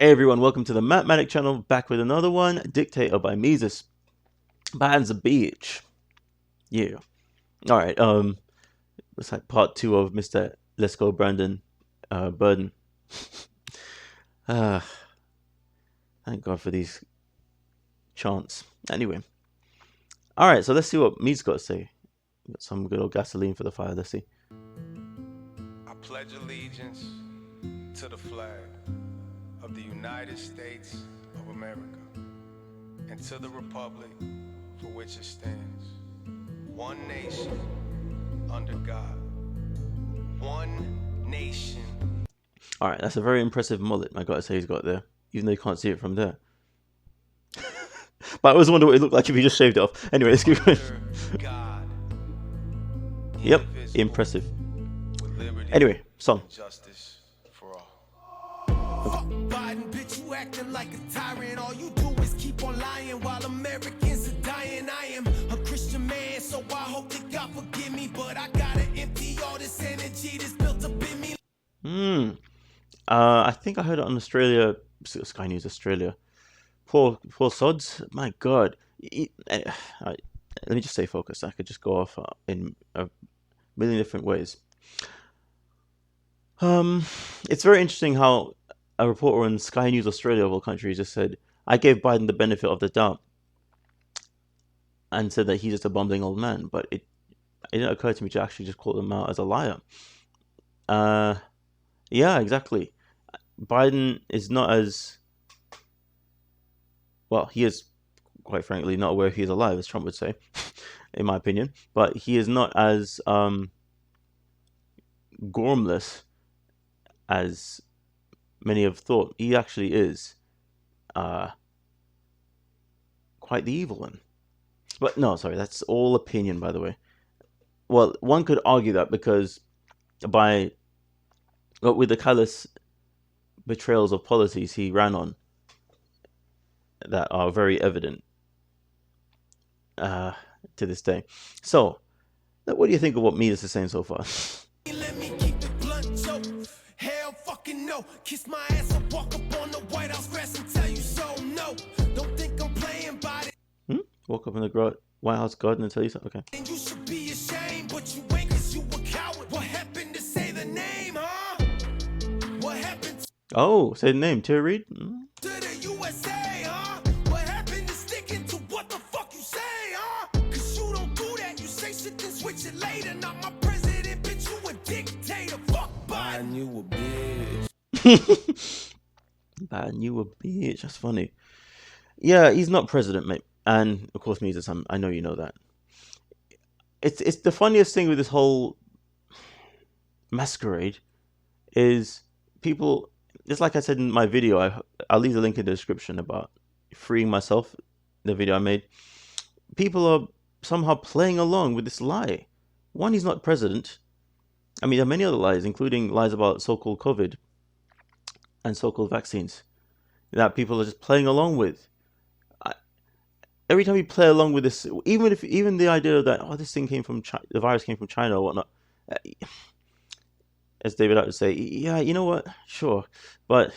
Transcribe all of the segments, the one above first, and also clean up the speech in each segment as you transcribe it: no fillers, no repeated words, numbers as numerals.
Hey everyone, welcome to the MatMadik channel, back with another one, Dictator by MESUS. Bands a beach. Yeah. Alright, it's like part 2 of Mr. Let's Go Brandon Burden. Thank God for these chants. Anyway. Alright, so let's see what Me's got to say. Got some good old gasoline for the fire, let's see. I pledge allegiance to the flag of the United States of America and to the republic for which it stands, one nation under God, one nation. Alright, that's a very impressive mullet, I gotta say he's got there, even though you can't see it from there. But I always wonder what it looked like if he just shaved it off. Anyway, let's keep going. God, Yep, impressive. Anyway, song. Justice for all. Biden, bitch, you acting like a tyrant. All you do is keep on lying while Americans are dying. I am a Christian man, so I hope that God forgive me. But I gotta empty all this energy that's built up in me. I think I heard it on Australia, Sky News Australia. Poor sods. My God. Let me just stay focused. I could just go off in a million different ways. It's very interesting how a reporter on Sky News Australia of all countries just said, I gave Biden the benefit of the doubt and said that he's just a bumbling old man, but it didn't occur to me to actually just call him out as a liar. Yeah, exactly. Biden is not as, well, he is, quite frankly, not aware if he's alive, as Trump would say, in my opinion, but he is not as gormless as many have thought. He actually is quite the evil one. But no, sorry, that's all opinion, by the way. Well, one could argue that because with the callous betrayals of policies he ran on that are very evident to this day. So, what do you think of what MESUS is saying so far? Let me keep the blunt joke. Hell fucking no. Kiss my ass and walk up on the White House grass and tell you so. No, don't think I'm playing by it. Walk up in the White House garden and tell you something? Okay. And you should be ashamed, but you ain't, 'cause you a coward. What happened to say the name, huh? What happened Oh, say the name. Terry Reid? to the USA, huh? What happened to sticking to what the fuck you say, huh? 'Cause you don't do that. You say shit then switch it later. Not my president, bitch, you a dictator. Fuck Biden, you a bitch. Biden, you a bitch. That's funny. Yeah, he's not president, mate. And of course, MESUS. I know you know that. It's the funniest thing with this whole masquerade is people. Just like I said in my video, I'll leave the link in the description about freeing myself. The video I made. People are somehow playing along with this lie. One, he's not president. I mean, there are many other lies, including lies about so-called COVID and so-called vaccines, that people are just playing along with. Every time you play along with this, even the idea that this thing came from China, the virus came from China or whatnot, as David Icke would say, yeah, you know what, sure, but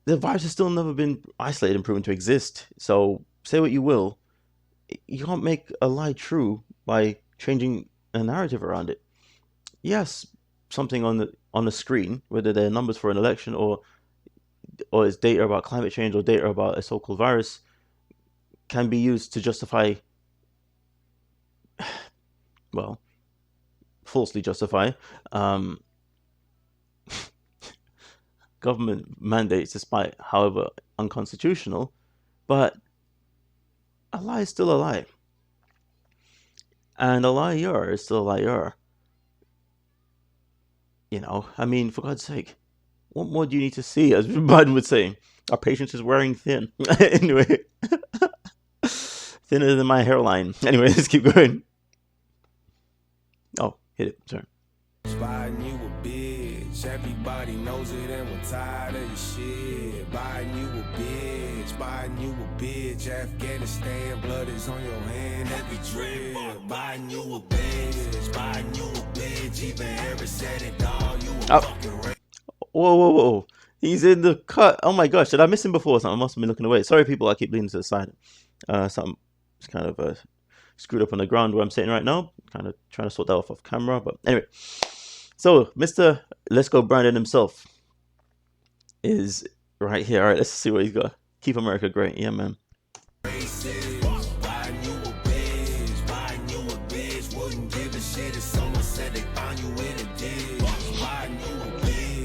the virus has still never been isolated and proven to exist. So say what you will, you can't make a lie true by changing a narrative around it. Yes, something on the screen, whether they're numbers for an election or it's data about climate change or data about a so-called virus, can be used to justify, well, falsely justify government mandates, despite however unconstitutional. But a lie is still a lie, and a liar is still a liar. You know, I mean, for God's sake, what more do you need to see? As Biden would say, our patience is wearing thin. Anyway, thinner than my hairline. Anyway, let's keep going. Oh, hit it. Sorry. Biden, you a bitch. Everybody knows it and we're tired of your shit. Biden, you a bitch. Biden, you a bitch. Afghanistan, blood is on your hand every drip. Biden, you a bitch. Biden, you a bitch. Even Harris said it, dog. You a fucking Whoa. He's in the cut. Oh my gosh, did I miss him before or something? I must have been looking away. Sorry, people, I keep leaning to the side. Something kind of screwed up on the ground where I'm sitting right now. Kind of trying to sort that off camera. But anyway, so Mr. Let's Go Brandon himself is right here. All right, let's see what he's got. Keep America great. Yeah, man.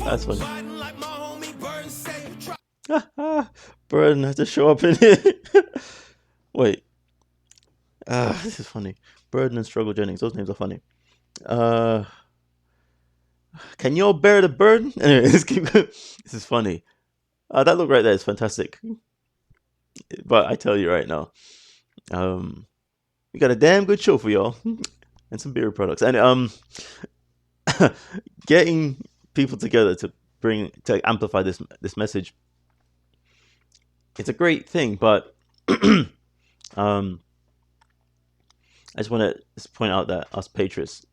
That's funny. Burden had to show up in here. Wait. This is funny. Burden and Struggle Jennings. Those names are funny. Can y'all bear the burden? Anyway, let's keep going. This is funny. That look right there is fantastic. But I tell you right now, we got a damn good show for y'all. And some beer products. And getting people together to amplify this message. It's a great thing, but I just want to point out that us patriots,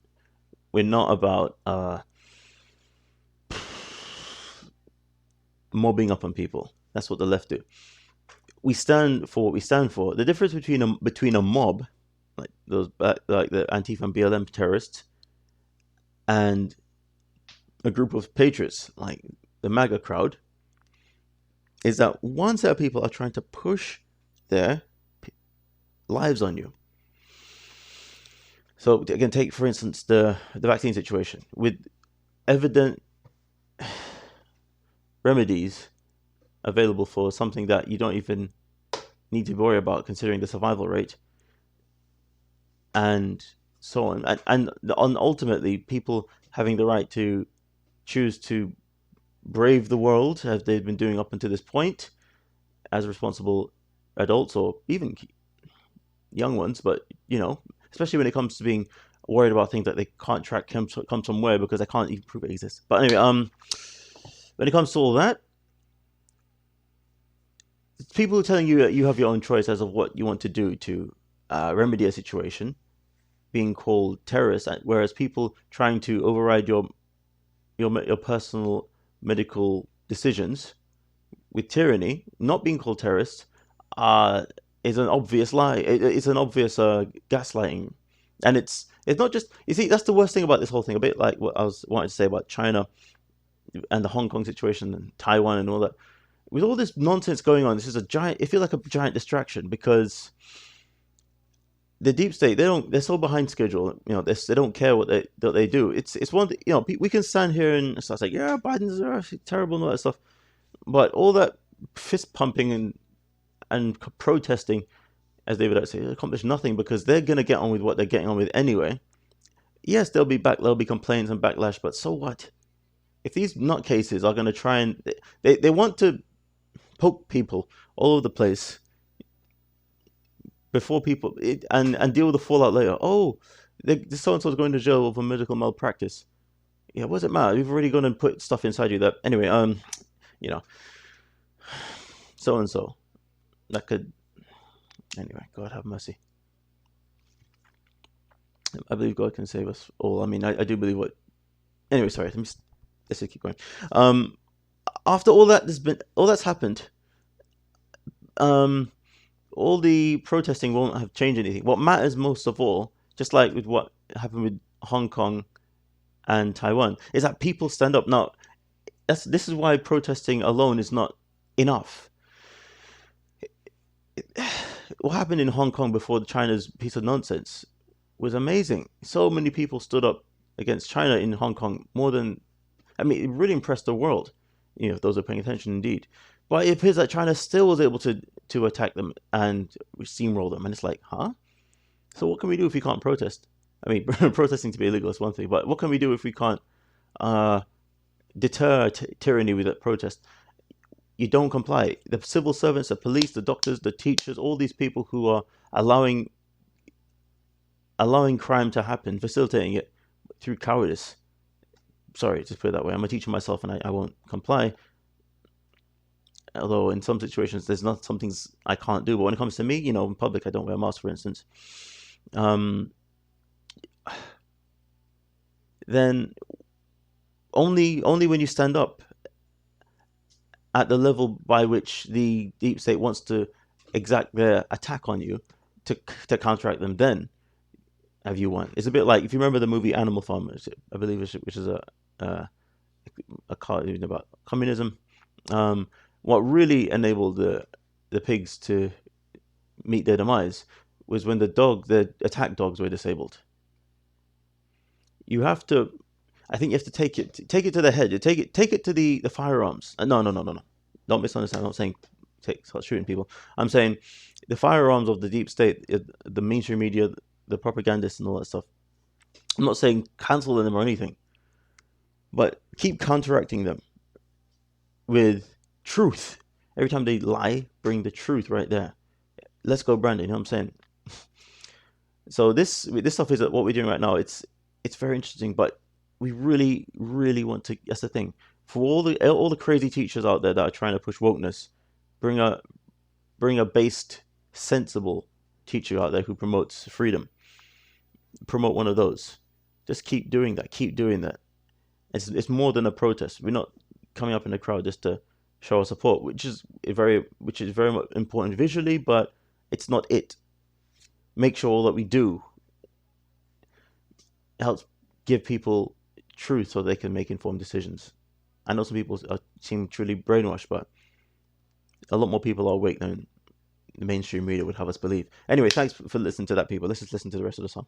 we're not about mobbing up on people. That's what the left do. We stand for what we stand for. The difference between a mob, like those like the Antifa and BLM terrorists, and a group of patriots like the MAGA crowd, is that one set of people are trying to push their lives on you. So again, take for instance the vaccine situation with evident remedies available for something that you don't even need to worry about considering the survival rate, and so on, and ultimately people having the right to choose to brave the world as they've been doing up until this point as responsible adults or even young ones, but especially when it comes to being worried about things that they can't track come from where because they can't even prove it exists. But anyway, when it comes to all that, people telling you that you have your own choice as of what you want to do to remedy a situation, being called terrorists, whereas people trying to override your personal medical decisions with tyranny, not being called terrorists, is an obvious lie. It's an obvious gaslighting, and it's not just. You see, that's the worst thing about this whole thing. A bit like what I was wanting to say about China and the Hong Kong situation and Taiwan and all that. With all this nonsense going on, this is a giant. It feels like a giant distraction because the deep state, they're so behind schedule. They don't care what they do. It's one. We can stand here and start like, yeah, Biden's terrible and all that stuff, but all that fist pumping and protesting, as David would say, accomplish nothing because they're gonna get on with what they're getting on with anyway. Yes, there'll be complaints and backlash, but so what? If these nutcases are gonna try and they want to poke people all over the place before people and deal with the fallout later. Oh, so and so's going to jail over medical malpractice. Yeah, what does it matter? We've already gone and put stuff inside you that anyway. So and so that could anyway. God have mercy. I believe God can save us all. I mean, I do believe what. Anyway, sorry. Let's just keep going. After all that's happened. All the protesting won't have changed anything. What matters most of all, just like with what happened with Hong Kong and Taiwan, is that people stand up. Now, this is why protesting alone is not enough. What happened in Hong Kong before China's piece of nonsense was amazing. So many people stood up against China in Hong Kong. It really impressed the world. Those are paying attention indeed. But it appears that China still was able to attack them and steamroll them. And it's like, huh? So what can we do if we can't protest? I mean, protesting to be illegal is one thing, but what can we do if we can't deter tyranny with that protest? You don't comply. The civil servants, the police, the doctors, the teachers, all these people who are allowing crime to happen, facilitating it through cowardice. Sorry, just put it that way. I'm a teacher myself and I won't comply. Although in some situations there's not some things I can't do, but when it comes to me, in public I don't wear a mask, for instance. Then only when you stand up at the level by which the deep state wants to exact their attack on you to counteract them, then have you won. It's a bit like, if you remember the movie Animal Farm, I believe, which is a cartoon about communism. What really enabled the pigs to meet their demise was when the attack dogs were disabled. You have to, I think you have to take it to the head. Take it to the firearms. No. Don't misunderstand. I'm not saying start shooting people. I'm saying the firearms of the deep state, the mainstream media, the propagandists, and all that stuff. I'm not saying cancel them or anything, but keep counteracting them with truth. Every time they lie, bring the truth right there. Let's go, Brandon. You know what I'm saying? So this stuff is what we're doing right now. It's very interesting, but we really, really want to. That's the thing. For all the crazy teachers out there that are trying to push wokeness, bring a based, sensible teacher out there who promotes freedom. Promote one of those. Just keep doing that. Keep doing that. It's more than a protest. We're not coming up in the crowd just to show our support, which is very much important visually, but it's not it. Make sure all that we do helps give people truth so they can make informed decisions. I know some people seem truly brainwashed, but a lot more people are awake than the mainstream media would have us believe. Anyway, thanks for listening to that, people. Let's just listen to the rest of the song.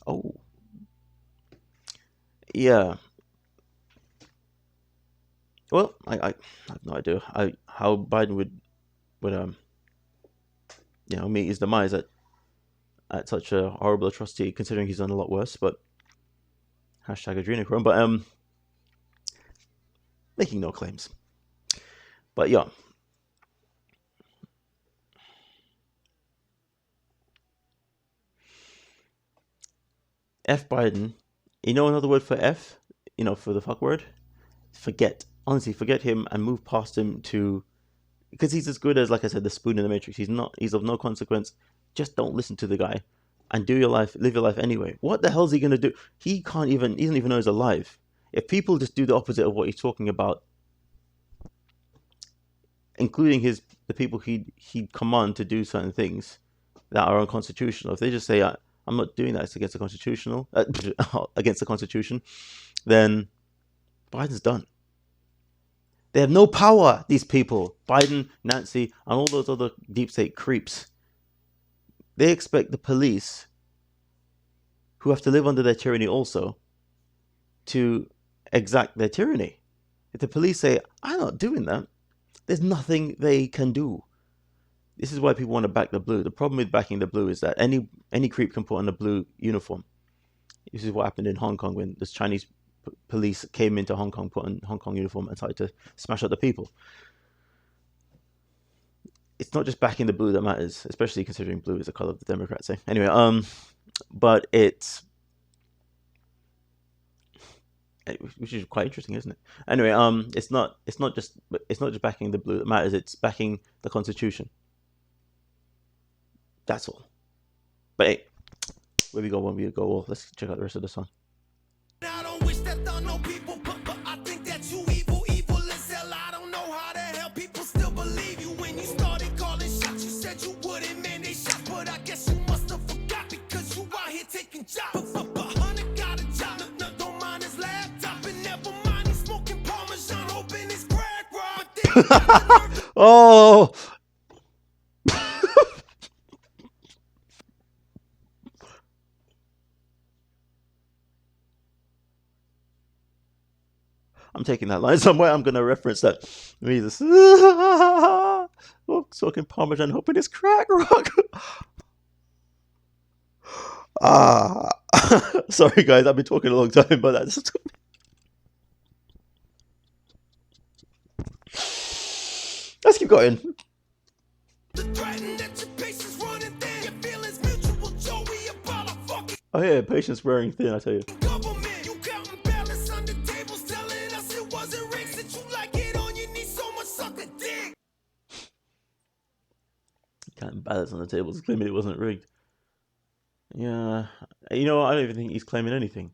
Oh, yeah. Well, I have no idea how Biden would meet his demise at such a horrible atrocity, considering he's done a lot worse. But hashtag adrenochrome. But making no claims. But yeah. F Biden. You know another word for F? For the fuck word? Forget. Honestly, forget him and move past him because he's as good as, like I said, the spoon in the Matrix. He's of no consequence. Just don't listen to the guy and live your life anyway. What the hell is he going to do? He doesn't even know he's alive. If people just do the opposite of what he's talking about, including the people he'd command to do certain things that are unconstitutional, if they just say, I'm not doing that, it's against against the Constitution, then Biden's done. They have no power, these people. Biden, Nancy, and all those other deep state creeps. They expect the police, who have to live under their tyranny also, to exact their tyranny. If the police say, I'm not doing that, there's nothing they can do. This is why people want to back the blue. The problem with backing the blue is that any creep can put on a blue uniform. This is what happened in Hong Kong when the Chinese police came into Hong Kong, put on Hong Kong uniform, and started to smash up the people. It's not just backing the blue that matters, especially considering blue is the color of the Democrats. Anyway, but which is quite interesting, isn't it? Anyway, it's not just backing the blue that matters. It's backing the Constitution. That's all. But hey, where we go when we go, let's check out the rest of the song. I don't wish that on no people, but I think that you evil as hell. I don't know how the hell people still believe you. When you started calling shots, you said you wouldn't man they shots, but I guess you must have forgot because you out here taking jobs. But Hunter got a job, don't mind his laptop, and never mind he's smoking Parmesan, hoping his crack rock. Oh. I'm taking that line somewhere. I'm going to reference that. Jesus. Smoking Parmesan, hoping it's crack rock. Sorry, guys. I've been talking a long time, but that's. Let's keep going. Oh, yeah, patience wearing thin, I tell you. Counting ballots on the tables, claiming it wasn't rigged. Yeah, I don't even think he's claiming anything.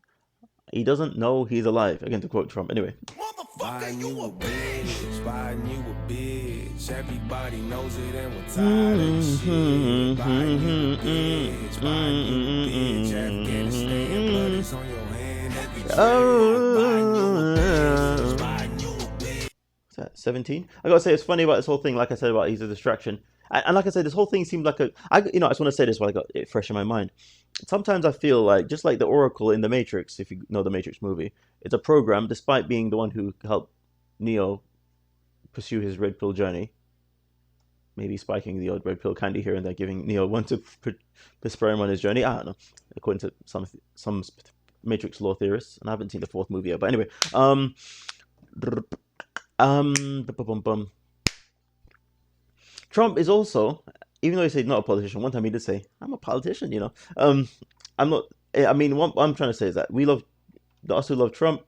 He doesn't know he's alive. Again, to quote Trump. Anyway. Motherfucker, you a bitch. Biden, you a bitch. Everybody knows it and we're tired of the shit. Biden, you a bitch. Biden, you a bitch. Afghanistan, blood is on your hand. Every day. Biden, you a bitch. Biden, you a bitch. What's that, 17? I gotta say, it's funny about this whole thing, like I said, about he's a distraction. And like I said, this whole thing seemed like I just want to say this while I got it fresh in my mind. Sometimes I feel like, just like the Oracle in The Matrix, if you know the Matrix movie, it's a program, despite being the one who helped Neo pursue his red pill journey, maybe spiking the odd red pill candy here and there, giving Neo one to spur him on his journey. I don't know, according to some Matrix law theorists, and I haven't seen the fourth movie yet. But anyway, Trump is also, even though he said he's not a politician, one time he did say, "I'm a politician," you know. I'm not. I mean, what I'm trying to say is that we love us who love Trump.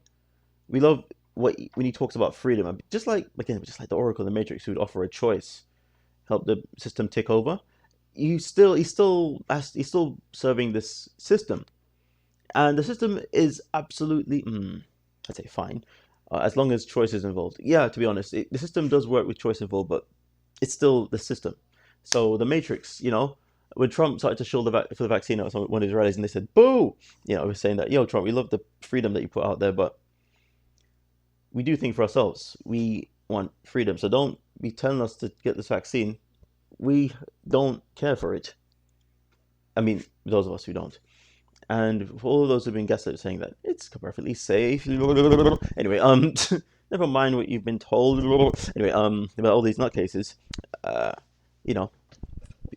We love when he talks about freedom, just like the Oracle in the Matrix, who'd offer a choice, help the system take over. He's still serving this system, and the system is absolutely, I'd say fine, as long as choice is involved. Yeah, to be honest, the system does work with choice involved, but it's still the system. So the Matrix, you know, when Trump started to shield for the vaccine at one of his rallies, and they said, "Boo!" You know, we're saying that, "Yo, Trump, we love the freedom that you put out there, but we do think for ourselves. We want freedom. So don't be telling us to get this vaccine. We don't care for it." I mean, those of us who don't. And for all of those who've been gaslit saying that it's perfectly safe. Anyway, never mind what you've been told. Anyway, about all these nutcases, you know,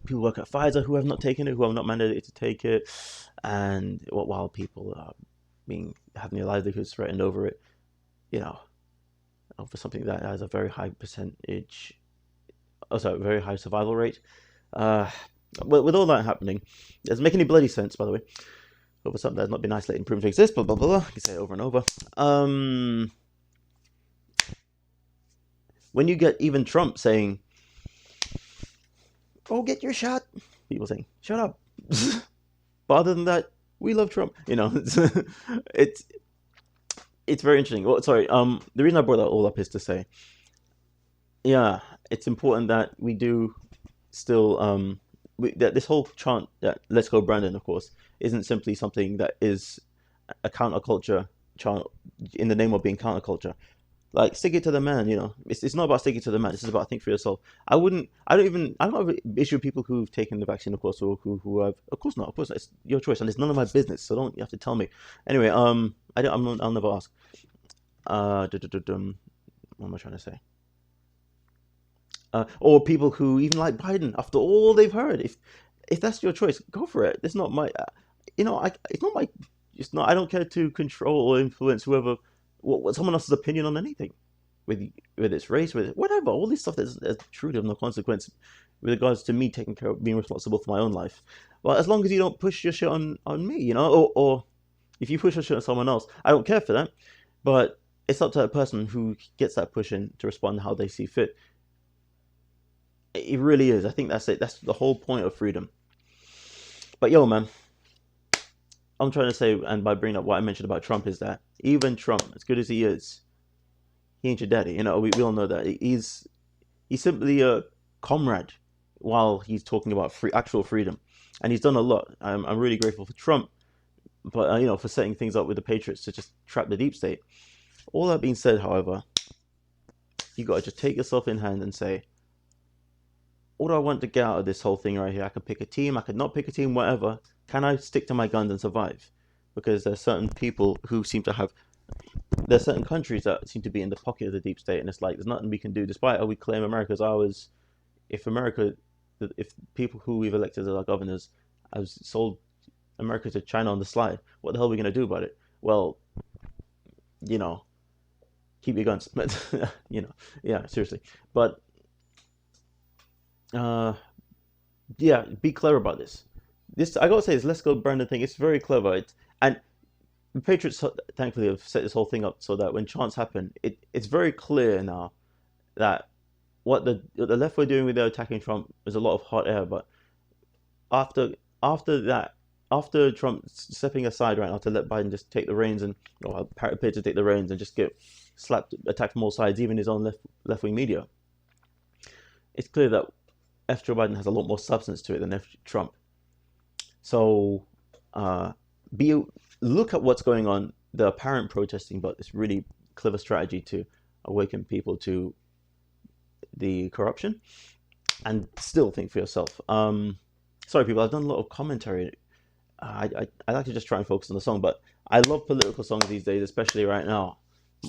people work at Pfizer who have not taken it, who have not mandated to take it, and while people are having their livelihoods threatened over it, you know, for something that has a very high percentage, also a very high survival rate. With all that happening, it doesn't make any bloody sense, by the way, over something that has not been isolated and proven to exist, blah, blah, blah, blah. You can say it over and over. When you get even Trump saying, "Oh, get your shot," people saying, "Shut up." But other than that, we love Trump. You know, it's very interesting. Well, sorry, the reason I brought that all up is to say, yeah, it's important that we do still, that this whole chant, that "Let's Go Brandon," of course, isn't simply something that is a counterculture chant in the name of being counterculture. Like, stick it to the man, you know. It's not about sticking to the man. This is about think for yourself. I don't have an issue with people who've taken the vaccine, of course, or who have. Of course not. Of course, it's your choice, and it's none of my business. So you have to tell me. Anyway, I'll never ask. What am I trying to say? Or people who even like Biden, after all they've heard. If that's your choice, go for it. It's not my, it's not. I don't care to control or influence whoever. What someone else's opinion on anything, with its race, with whatever, all this stuff that's truly of no consequence with regards to me taking care of being responsible for my own life. Well, as long as you don't push your shit on me, you know, or if you push your shit on someone else, I don't care for that. But it's up to that person who gets that push in to respond how they see fit. It really is. I think that's it. That's the whole point of freedom. But yo, man, I'm trying to say, and by bringing up what I mentioned about Trump, is that even Trump, as good as he is, he ain't your daddy. You know, we all know that. He's simply a comrade while he's talking about actual freedom. And he's done a lot. I'm really grateful for Trump, but, for setting things up with the Patriots to just trap the deep state. All that being said, however, you got to just take yourself in hand and say, what do I want to get out of this whole thing right here? I could pick a team, I could not pick a team, whatever. Can I stick to my guns and survive? Because there's certain people who seem to have, there's certain countries that seem to be in the pocket of the deep state, and it's like there's nothing we can do, despite how we claim America's ours. If people who we've elected as our governors have sold America to China on the slide, what the hell are we going to do about it? Well, keep your guns. Yeah, seriously. But be clever about this. This, I gotta say, this "Let's Go Brandon" thing, it's very clever. And the Patriots, thankfully, have set this whole thing up so that when chants happen, it's very clear now that what the left were doing with their attacking Trump is a lot of hot air. But after that, after Trump stepping aside right now to let Biden just take the reins and appear to take the reins and just get slapped, attacked from all sides, even his own left wing media, it's clear that F. Joe Biden has a lot more substance to it than F. Trump. So look at what's going on, the apparent protesting, but this really clever strategy to awaken people to the corruption, and still think for yourself. Sorry, people, I've done a lot of commentary. I like to just try and focus on the song, but I love political songs these days, especially right now,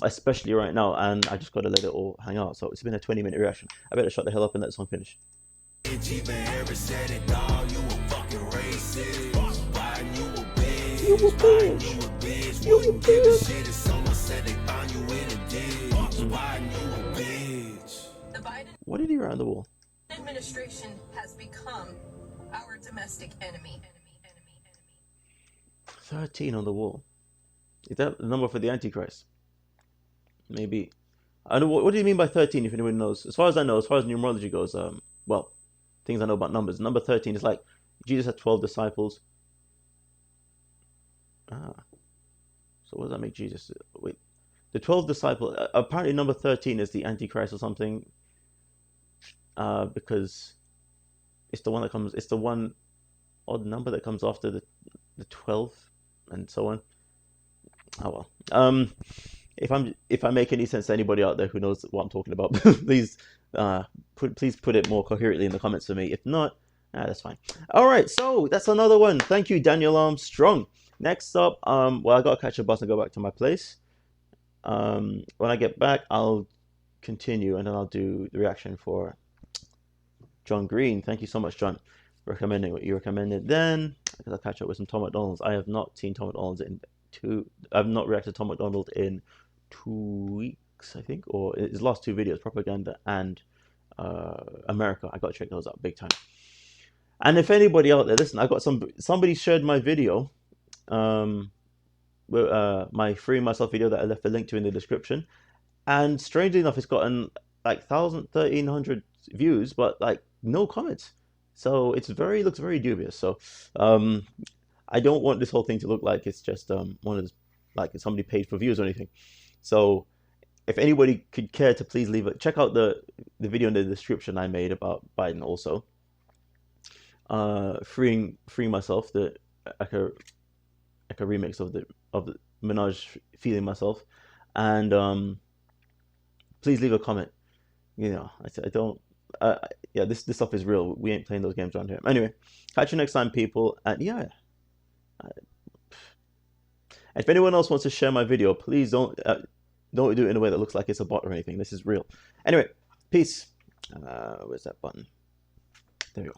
and I just got to let it all hang out. So it's been a 20-minute reaction. I better shut the hell up and let the song finish. What did he write on the wall? Administration has become our domestic enemy. 13 on the wall. Is that the number for the Antichrist? Maybe. I know. What do you mean by 13? If anyone knows, as far as I know, as far as numerology goes, well, things I know about numbers. Number 13 is like Jesus had 12 disciples. So what does that make Jesus? Wait, the 12 disciples. Apparently, number 13 is the Antichrist or something. Because it's the one that comes. It's the one odd number that comes after the 12, and so on. Oh well. If I make any sense to anybody out there who knows what I'm talking about, please put it more coherently in the comments for me. If not, that's fine. All right, so that's another one. Thank you, Daniel Armstrong. Next up, well, I gotta catch a bus and go back to my place. When I get back, I'll continue and then I'll do the reaction for John Green. Thank you so much, John, for recommending what you recommended. Then I'll catch up with some Tom McDonald's. I have not seen Tom McDonald's I've not reacted to Tom McDonald in 2 weeks, I think, or his last 2 videos, Propaganda and America. I gotta check those out big time. And if anybody out there, listen, I got somebody shared my video, my Freeing Myself video that I left a link to in the description, and strangely enough, it's gotten like 1,300 views, but like no comments. So it's looks very dubious. So I don't want this whole thing to look like it's just one of those, like somebody paid for views or anything. So if anybody could care to please check out the video in the description I made about Biden also. Freeing Myself, like a remix of the Minaj Feeling Myself, and please leave a comment. You know, I don't. Yeah, this stuff is real. We ain't playing those games around here. Anyway, catch you next time, people. And yeah, if anyone else wants to share my video, please don't do it in a way that looks like it's a bot or anything. This is real. Anyway, peace. Where's that button? There we go.